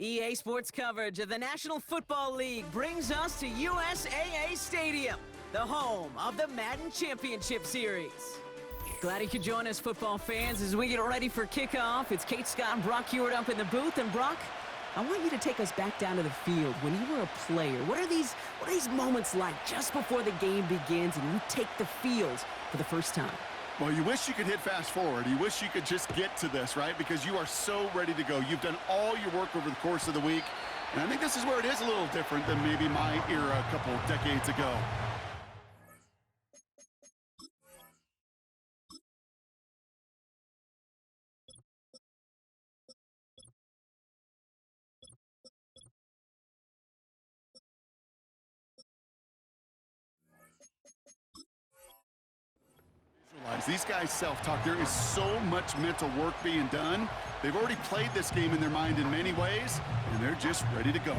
EA Sports coverage of the National Football League brings us to USAA Stadium, the home of the Madden Championship Series. Glad you could join us, football fans, as we get ready for kickoff. It's Kate Scott and Brock Hewitt up in the booth. And Brock, I want you to take us back down to the field. When you were a player, what are these moments like just before the game begins and you take the field for the first time? Well, you wish you could hit fast forward. You wish you could just get to this, right? Because you are so ready to go. You've done all your work over the course of the week. And I think this is where it is a little different than maybe my era a couple decades ago. These guys self-talk. There is so much mental work being done. They've already played this game in their mind in many ways, and they're just ready to go.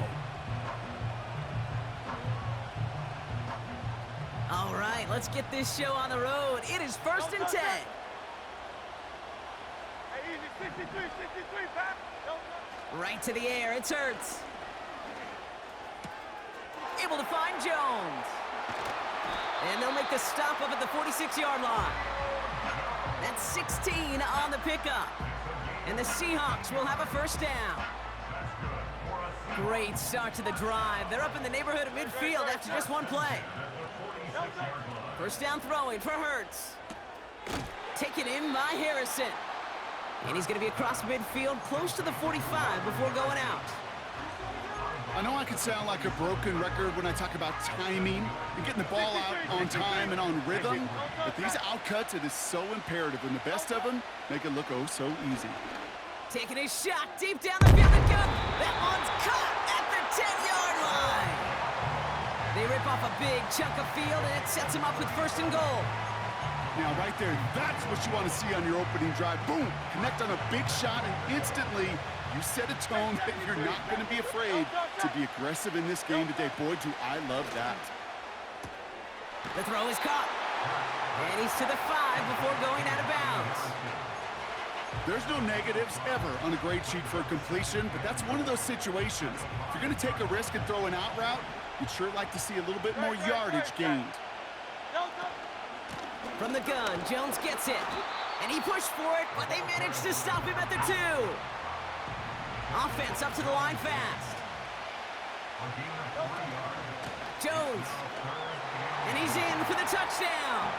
All right, let's get this show on the road. It is 1st and 10. Right to the air, it's Hurts. Able to find Jones. And they'll make the stop up at the 46-yard line. That's 16 on the pickup. And the Seahawks will have a first down. Great start to the drive. They're up in the neighborhood of midfield after just one play. First down throwing for Hurts. Taken in by Harrison. And he's going to be across midfield close to the 45 before going out. I know I can sound like a broken record when I talk about timing and getting the ball out on time and on rhythm, but these outcuts, it is so imperative, and the best of them make it look oh so easy. Taking a shot deep down the field and go. That one's caught at the 10-yard line. They rip off a big chunk of field, and it sets them up with 1st and goal. Now, right there, that's what you want to see on your opening drive. Boom! Connect on a big shot, and instantly you set a tone that you're not going to be afraid to be aggressive in this game today. Boy, do I love that. The throw is caught. And he's to the 5 before going out of bounds. There's no negatives ever on a grade sheet for a completion, but that's one of those situations. If you're going to take a risk and throw an out route, you'd sure like to see a little bit more yardage gained. From the gun, Jones gets it. And he pushed for it, but they managed to stop him at the 2. Offense up to the line fast. Jones. And he's in for the touchdown.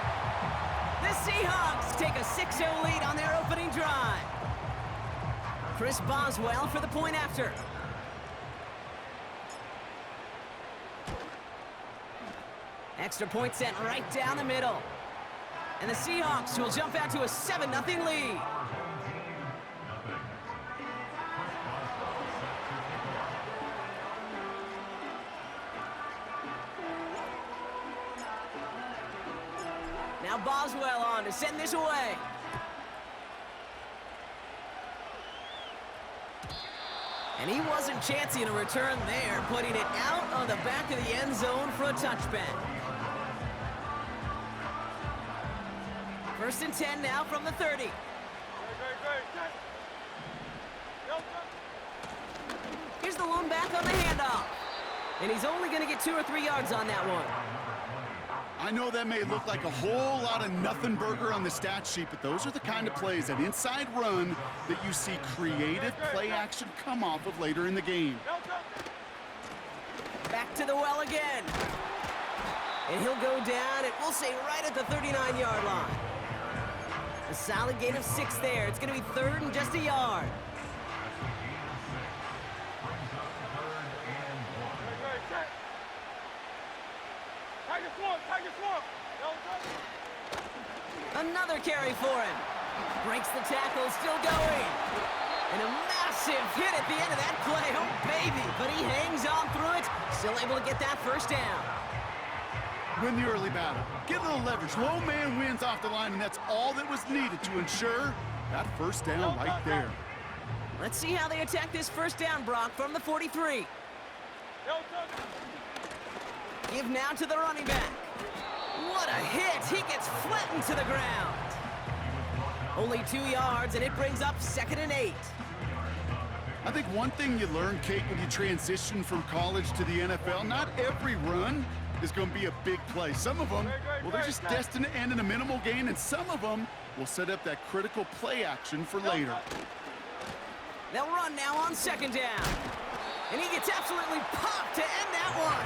The Seahawks take a 6-0 lead on their opening drive. Chris Boswell for the point after. Extra point sent right down the middle. And the Seahawks will jump out to a 7-0 lead. Now Boswell on to send this away. And he wasn't chancing a return there, putting it out on the back of the end zone for a touchback. 1st and 10 now from the 30. Here's the lone back on the handoff. And he's only going to get 2 or 3 yards on that one. I know that may look like a whole lot of nothing burger on the stat sheet, but those are the kind of plays, that inside run, that you see creative play action come off of later in the game. Back to the well again. And he'll go down, and we'll say right at the 39-yard line. A solid gain of 6 there. It's going to be 3rd and just a yard. Another carry for him. Breaks the tackle, still going. And a massive hit at the end of that play. Oh, baby. But he hangs on through it. Still able to get that first down. Win the early battle. Get a little leverage. Low man wins off the line, and that's all that was needed to ensure that first down right there. Let's see how they attack this first down, Brock, from the 43. Give now to the running back. What a hit! He gets flattened to the ground. Only 2 yards, and it brings up 2nd and 8. I think one thing you learn, Kate, when you transition from college to the NFL, not every run is going to be a big play. Some of them, well, they're just destined to end in a minimal gain, and some of them will set up that critical play action for later. They'll run now on second down. And he gets absolutely popped to end that one.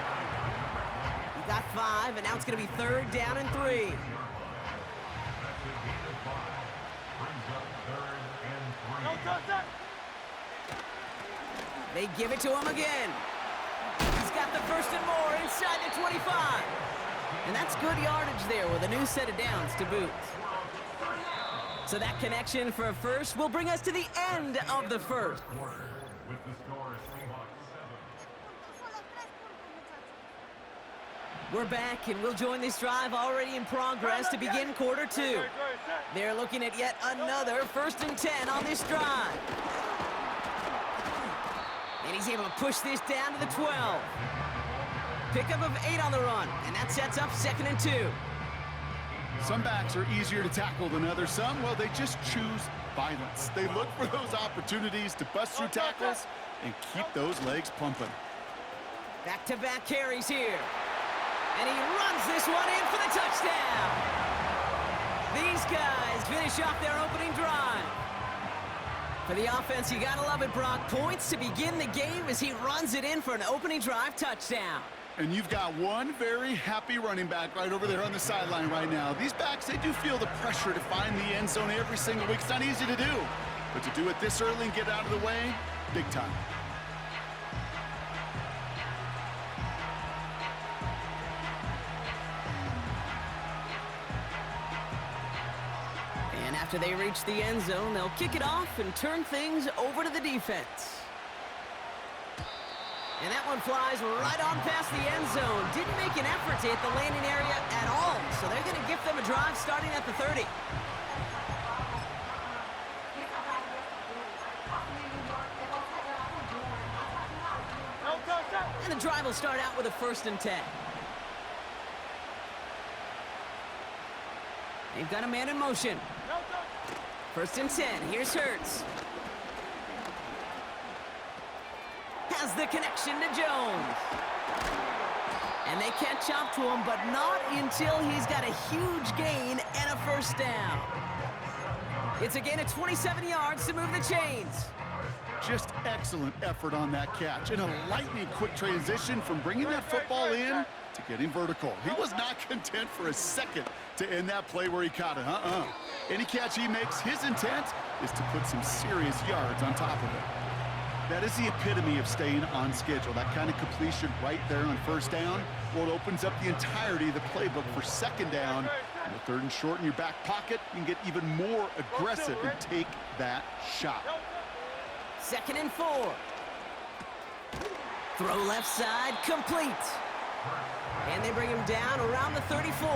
He got 5, and now it's going to be third down and 3. They give it to him again. He's got the first and more inside the 25. And that's good yardage there with a new set of downs to boot. So that connection for a first will bring us to the end of the first. We're back, and we'll join this drive already in progress to begin quarter 2. They're looking at yet another 1st and 10 on this drive. And he's able to push this down to the 12. Pickup of 8 on the run, and that sets up 2nd and 2. Some backs are easier to tackle than others. Some, well, they just choose violence. They look for those opportunities to bust through tackles and keep those legs pumping. Back-to-back carries here. And he runs this one in for the touchdown. These guys finish off their opening drive. For the offense, you gotta love it, Brock. Points to begin the game as he runs it in for an opening drive touchdown. And you've got one very happy running back right over there on the sideline right now. These backs, they do feel the pressure to find the end zone every single week. It's not easy to do, but to do it this early and get out of the way, big time. And after they reach the end zone, they'll kick it off and turn things over to the defense. And that one flies right on past the end zone. Didn't make an effort to hit the landing area at all. So they're going to give them a drive starting at the 30. And the drive will start out with a 1st and 10. They've got a man in motion. 1st and 10. Here's Hurts. Has the connection to Jones. And they catch up to him, but not until he's got a huge gain and a 1st down. It's a gain of 27 yards to move the chains. Just excellent effort on that catch. And a lightning quick transition from bringing that football in to getting vertical. He was not content for a second to end that play where he caught it. Any catch he makes, his intent is to put some serious yards on top of it. That is the epitome of staying on schedule. That kind of completion right there on 1st down. Well, it opens up the entirety of the playbook for 2nd down. And the 3rd and short in your back pocket, you can get even more aggressive and take that shot. 2nd and 4. Throw left side, complete. And they bring him down around the 34.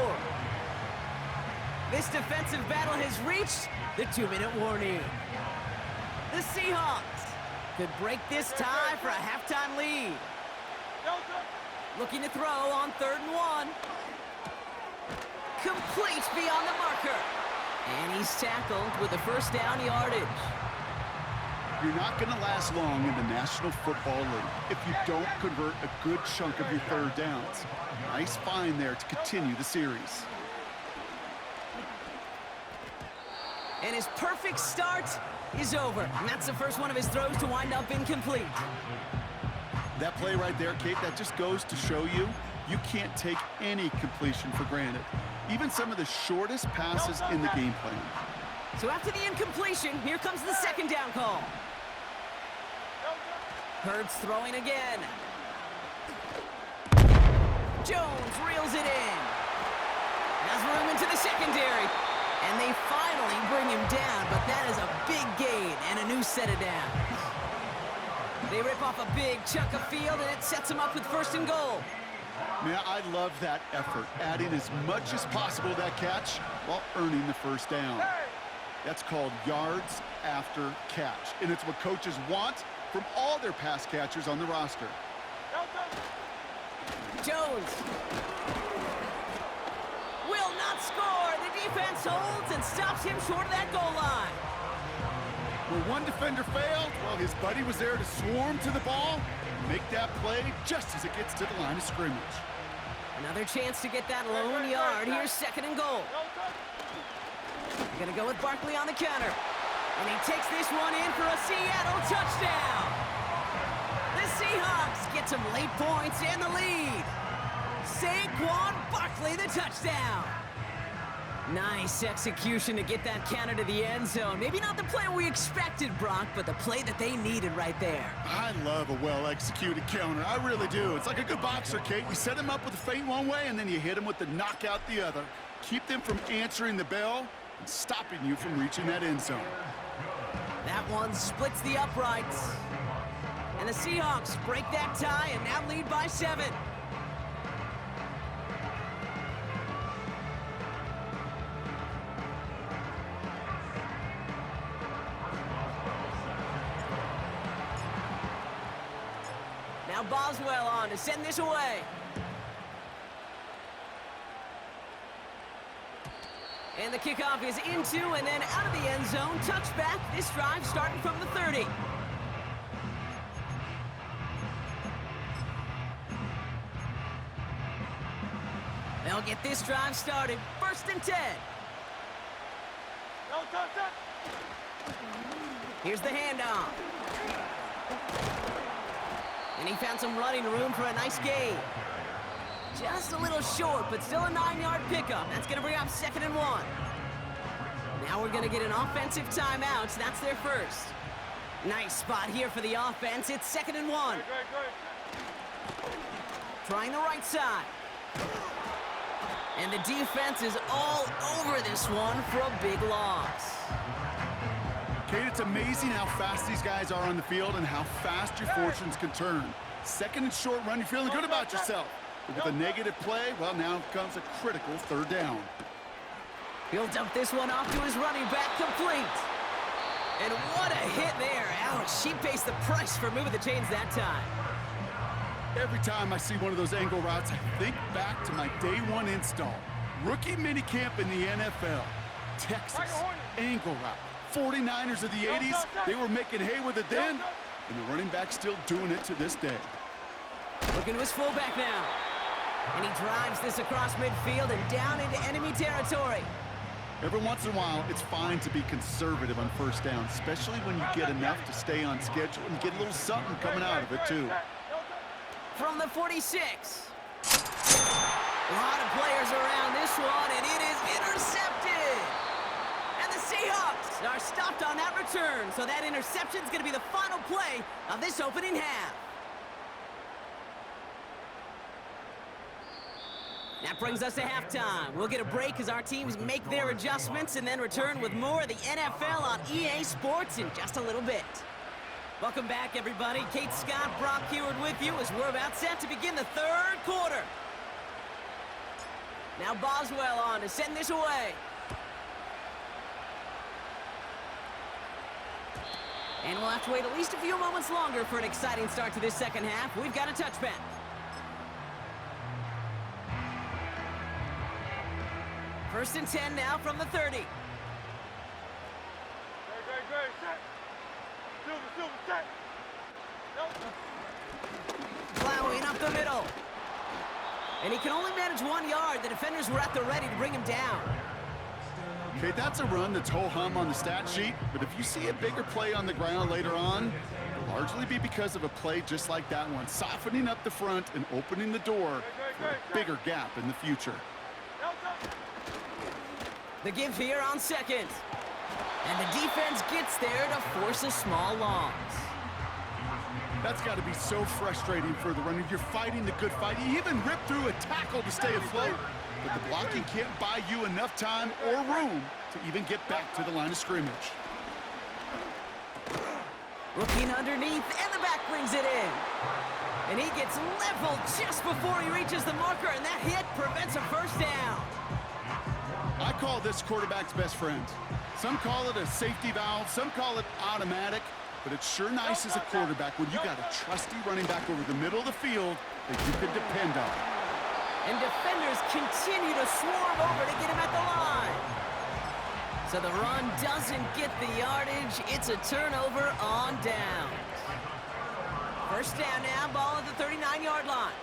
This defensive battle has reached the 2-minute warning. The Seahawks could break this tie for a halftime lead. Looking to throw on 3rd and 1. Complete beyond the marker. And he's tackled with a 1st down yardage. You're not going to last long in the National Football League if you don't convert a good chunk of your 3rd downs. Nice find there to continue the series. And his perfect start is over. And that's the first one of his throws to wind up incomplete. That play right there, Kate, that just goes to show you, you can't take any completion for granted. Even some of the shortest passes in the game plan. So after the incompletion, here comes the 2nd down call. Hurts throwing again. Jones reels it in. Has room into the secondary. And they finally bring him down, but that is a big gain and a new set of downs. They rip off a big chunk of field, and it sets them up with 1st and goal. Man, I love that effort, adding as much as possible to that catch while earning the 1st down. That's called yards after catch, and it's what coaches want from all their pass catchers on the roster. Jones will not score. The defense holds and stops him short of that goal line. Where one defender failed, well, his buddy was there to swarm to the ball and make that play just as it gets to the line of scrimmage. Another chance to get that lone yard. Here's 2nd and goal. Gonna go with Barkley on the counter. And he takes this one in for a Seattle touchdown. The Seahawks get some late points and the lead. Saquon Barkley, the touchdown. Nice execution to get that counter to the end zone. Maybe not the play we expected, Brock, but the play that they needed right there. I love a well-executed counter. I really do. It's like a good boxer, Kate. You set him up with a feint one way, and then you hit him with the knockout the other. Keep them from answering the bell and stopping you from reaching that end zone. That one splits the uprights. And the Seahawks break that tie and now lead by 7. Now Boswell on to send this away. And the kickoff is into and then out of the end zone. Touchback. This drive starting from the 30. They'll get this drive started. 1st and 10. Here's the handoff. And he found some running room for a nice gain. Just a little short, but still a 9-yard pickup. That's going to bring up 2nd and 1. Now we're going to get an offensive timeout. That's their first. Nice spot here for the offense. It's 2nd and 1. Trying the right side. And the defense is all over this one for a big loss. Kate, it's amazing how fast these guys are on the field and how fast your fortunes can turn. 2nd and short run, you're feeling good about yourself. But with a negative play, well, now comes a critical 3rd down. He'll dump this one off to his running back, complete. And what a hit there. Ouch, she pays the price for moving the chains that time. Every time I see one of those angle routes, I think back to my day 1 install. Rookie minicamp in the NFL. Texas, angle route. 49ers of the 80s, they were making hay with it then, and the running back's still doing it to this day. Looking to his fullback now. And he drives this across midfield and down into enemy territory. Every once in a while, it's fine to be conservative on 1st down, especially when you get enough to stay on schedule and get a little something coming out of it, too. From the 46. A lot of players around this one, and it is intercepted. And the Seahawks are stopped on that return, so that interception is going to be the final play of this opening half. That brings us to halftime. We'll get a break as our teams make their adjustments and then return with more of the NFL on EA Sports in just a little bit. Welcome back, everybody. Kate Scott, Brock Heward with you as we're about set to begin the 3rd quarter. Now Boswell on to send this away. And we'll have to wait at least a few moments longer for an exciting start to this 2nd half. We've got a touchback. 1st and 10 now from the 30. Plowing up the middle. And he can only manage 1 yard. The defenders were at the ready to bring him down. Okay, that's a run that's ho-hum on the stat sheet, but if you see a bigger play on the ground later on, it'll largely be because of a play just like that one, softening up the front and opening the door for a bigger gap in the future. The give here on 2nd. And the defense gets there to force a small loss. That's got to be so frustrating for the runner. You're fighting the good fight. You even rip through a tackle to stay afloat, but the blocking can't buy you enough time or room to even get back to the line of scrimmage. Looking underneath, and the back brings it in. And he gets leveled just before he reaches the marker, and that hit prevents a 1st down. I call this quarterback's best friend. Some call it a safety valve, some call it automatic, but it's sure nice as a quarterback when you got a trusty running back over the middle of the field that you can depend on. And defenders continue to swarm over to get him at the line. So the run doesn't get the yardage. It's a turnover on downs. First down now, ball at the 39-yard line.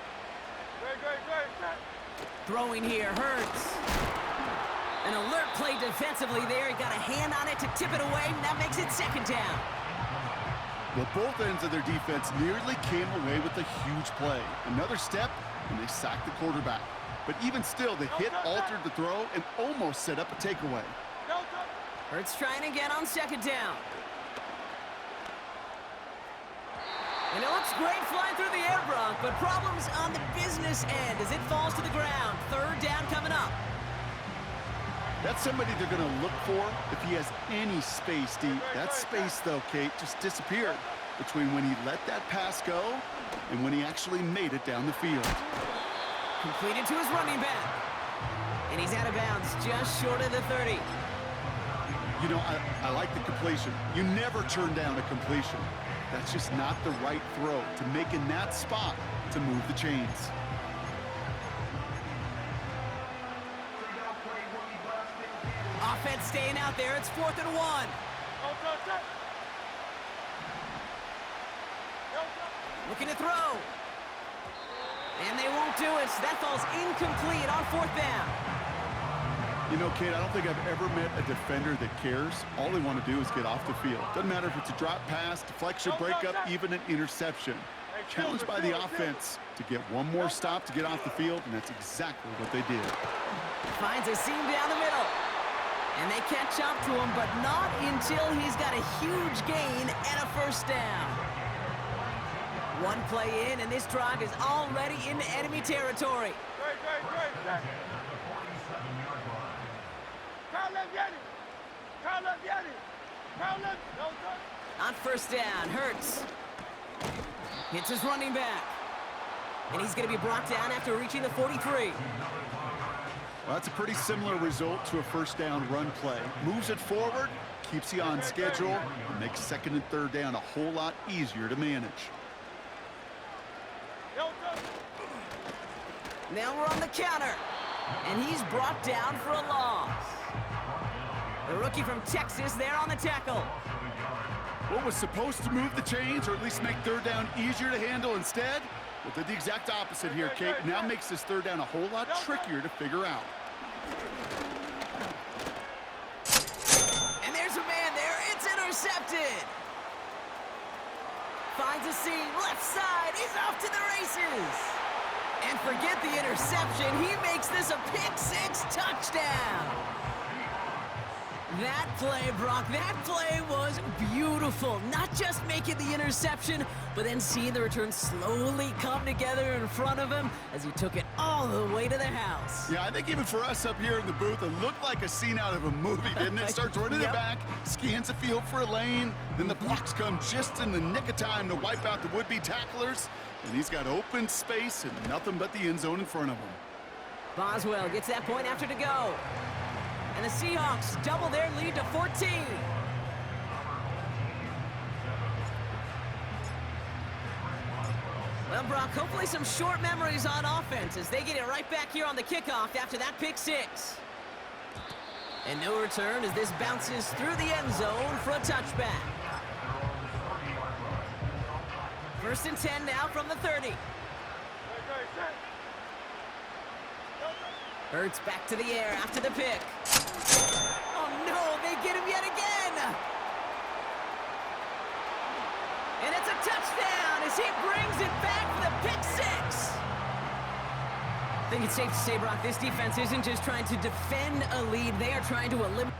Throwing here, Hurts. An alert play defensively there. He got a hand on it to tip it away, and that makes it second down. Well, both ends of their defense nearly came away with a huge play. Another step, and they sacked the quarterback. But even still, the hit altered the throw and almost set up a takeaway. Hurts trying again on second down. And it looks great flying through the air, Brock, but problems on the business end as it falls to the ground. Third down coming up. That's somebody they're going to look for if he has any space deep. That space, though, Kate, just disappeared between when he let that pass go and when he actually made it down the field. Completed to his running back. And he's out of bounds just short of the 30. You know, I like the completion. You never turn down a completion. That's just not the right throw to make in that spot to move the chains. Offense staying out there. It's 4th and 1. Looking to throw. And they won't do it. That falls incomplete on 4th down. You know, Kate, I don't think I've ever met a defender that cares. All they want to do is get off the field. Doesn't matter if it's a drop pass, deflection, breakup, even an interception. Challenged by the offense to get one more stop to get off the field, and that's exactly what they did. Finds a seam down the middle. And they catch up to him, but not until he's got a huge gain and a first down. One play in, and this drive is already into enemy territory. On first down, Hurts hits his running back. And he's going to be brought down after reaching the 43. Well, that's a pretty similar result to a first down run play. Moves it forward, keeps you on schedule, and makes second and third down a whole lot easier to manage. Now we're on the counter, and he's brought down for a loss. The rookie from Texas there on the tackle. What was supposed to move the chains, or at least make third down easier to handle instead? Well, did the exact opposite here, Kate. Now makes this third down a whole lot trickier to figure out. And there's a man there. It's intercepted. Finds a seam, left side. He's off to the races. And forget the interception. He makes this a pick-six touchdown. That play, Brock, that play was beautiful. Not just making the interception, but then seeing the return slowly come together in front of him as he took it all the way to the house. Yeah, I think even for us up here in the booth, it looked like a scene out of a movie, didn't it? Starts running it back, scans the field for a lane, then the blocks come just in the nick of time to wipe out the would-be tacklers, and he's got open space and nothing but the end zone in front of him. Boswell gets that point after to go. And the Seahawks double their lead to 14. Well, Brock, hopefully some short memories on offense as they get it right back here on the kickoff after that pick six. And no return as this bounces through the end zone for a touchback. 1st and 10 now from the 30. Hurts back to the air after the pick. Oh no, they get him yet again! And it's a touchdown as he brings it back for the pick six! I think it's safe to say, Brock, this defense isn't just trying to defend a lead, they are trying to eliminate